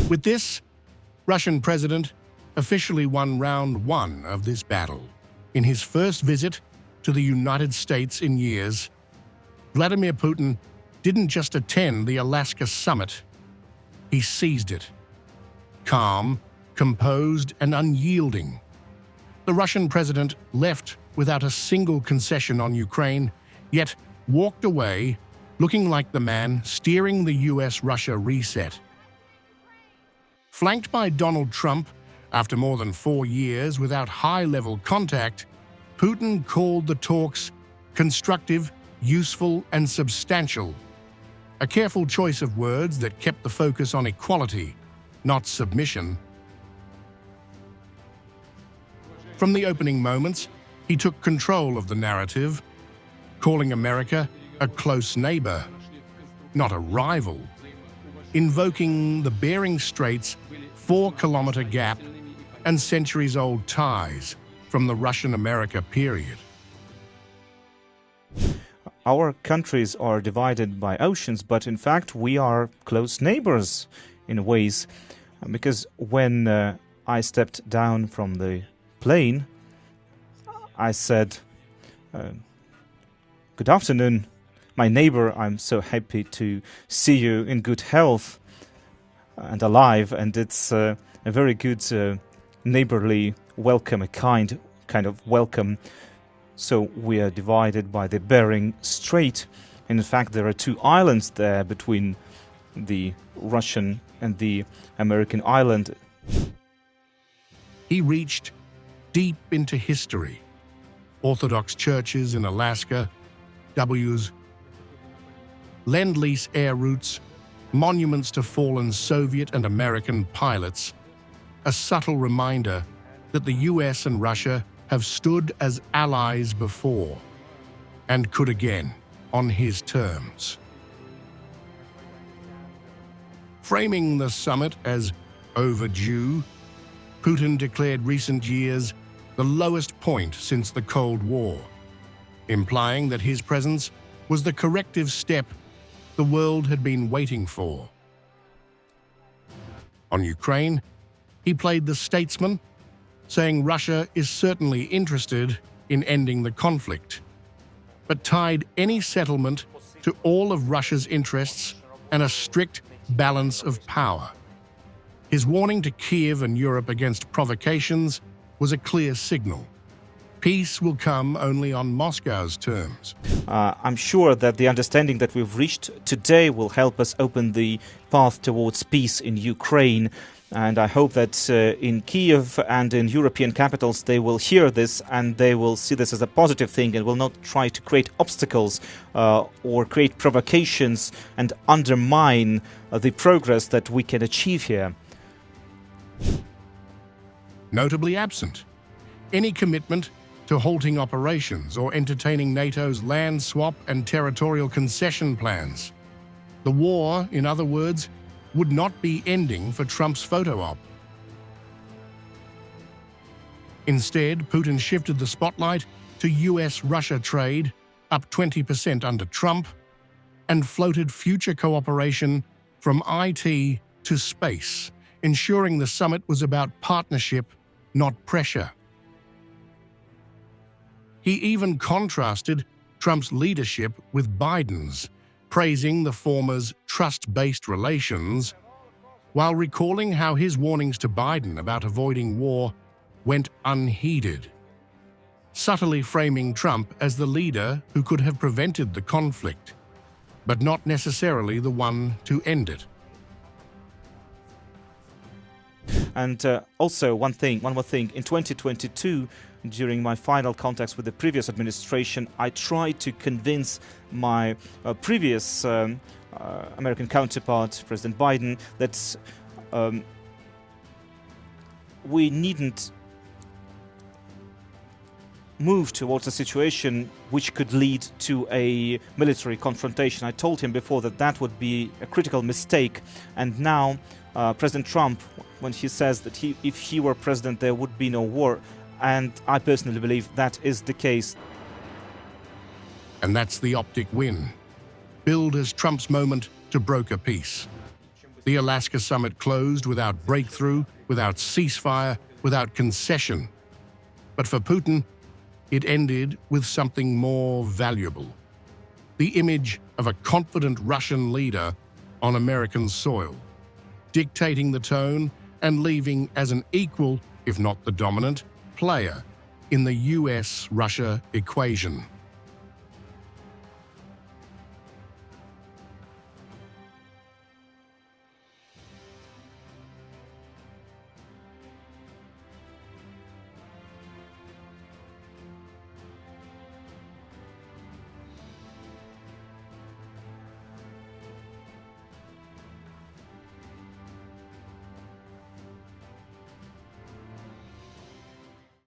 With this, Russian president officially won round one of this battle. In his first visit to the United States in years, Vladimir Putin didn't just attend the Alaska summit, he seized it. Calm, composed, and unyielding, the Russian president left without a single concession on Ukraine, yet walked away looking like the man steering the US-Russia reset. Flanked by Donald Trump, after more than 4 years without high-level contact, Putin called the talks constructive, useful, and substantial. A careful choice of words that kept the focus on equality, not submission. From the opening moments, he took control of the narrative, calling America a close neighbour, not a rival, invoking the Bering Strait's 4-kilometre gap and centuries-old ties from the Russian-America period. Our countries are divided by oceans, but in fact we are close neighbors in ways, because when I stepped down from the plane, I said, "Good afternoon, my neighbor. I'm so happy to see you in good health and alive." And it's a very good neighborly welcome, a kind of welcome. So we are divided by the Bering Strait. And in fact, there are 2 islands there between the Russian and the American island. He reached deep into history. Orthodox churches in Alaska, W's, Lend-Lease air routes, monuments to fallen Soviet and American pilots, a subtle reminder that the US and Russia have stood as allies before and could again on his terms. Framing the summit as overdue, Putin declared recent years the lowest point since the Cold War, implying that his presence was the corrective step the world had been waiting for. On Ukraine, he played the statesman, saying Russia is certainly interested in ending the conflict, but tied any settlement to all of Russia's interests and a strict balance of power. His warning to Kyiv and Europe against provocations was a clear signal. Peace will come only on Moscow's terms. I'm sure that the understanding that we've reached today will help us open the path towards peace in Ukraine. And I hope that in Kyiv and in European capitals they will hear this and they will see this as a positive thing and will not try to create obstacles or create provocations and undermine the progress that we can achieve here. Notably absent, any commitment to halting operations or entertaining NATO's land swap and territorial concession plans. The war, in other words, would not be ending for Trump's photo op. Instead, Putin shifted the spotlight to US-Russia trade, up 20% under Trump, and floated future cooperation from IT to space, ensuring the summit was about partnership, not pressure. He even contrasted Trump's leadership with Biden's, praising the former's trust-based relations, while recalling how his warnings to Biden about avoiding war went unheeded, subtly framing Trump as the leader who could have prevented the conflict, but not necessarily the one to end it. And also one more thing, in 2022, during my final contacts with the previous administration, I tried to convince my previous American counterpart, President Biden, that we needn't move towards a situation which could lead to a military confrontation. I told him before that that would be a critical mistake, and now President Trump, when he says that if he were president there would be no war, and I personally believe that is the case. And that's the optic win, billed as Trump's moment to broker peace. The Alaska summit closed without breakthrough, without ceasefire, without concession. But for Putin, it ended with something more valuable: the image of a confident Russian leader on American soil, dictating the tone and leaving as an equal, if not the dominant, player in the US-Russia equation.